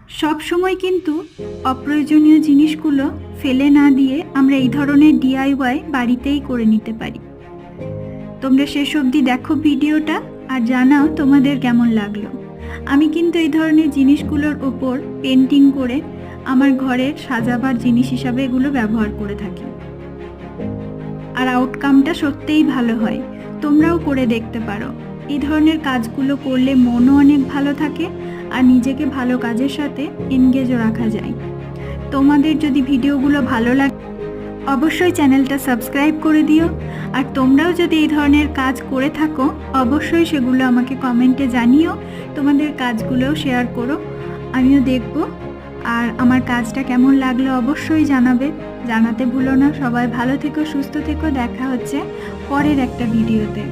সব সময় কিন্তু অপ্রয়োজনীয় জিনিসগুলো ফেলে না দিয়ে আমরা এই ধরনের ডিআইওয়াই বাড়িতেই করে নিতে পারি। তোমরা শেষ অবধি দেখো ভিডিওটা আর জানাও তোমাদের কেমন লাগলো। আমি কিন্তু এই ধরনের জিনিসগুলোর ওপর পেন্টিং করে আমার ঘরের সাজাবার জিনিস হিসাবে এগুলো ব্যবহার করে থাকি, আর আউটকামটা সত্যিই ভালো হয়। তোমরাও করে দেখতে পারো। এই ধরনের কাজগুলো করলে মনও অনেক ভালো থাকে আর নিজেকে ভালো কাজের সাথে এনগেজও রাখা যায়। তোমাদের যদি ভিডিওগুলো ভালো লাগে অবশ্যই চ্যানেলটা সাবস্ক্রাইব করে দিও। আর তোমরাও যদি এই ধরনের কাজ করে থাকো অবশ্যই সেগুলো আমাকে কমেন্টে জানিও। তোমাদের কাজগুলোও শেয়ার করো, আমিও দেখব। আর আমার কাজটা কেমন লাগলো অবশ্যই জানাতে ভুলো না। সবাই ভালো থেকো, সুস্থ থেকো। দেখা হচ্ছে পরের একটা ভিডিওতে।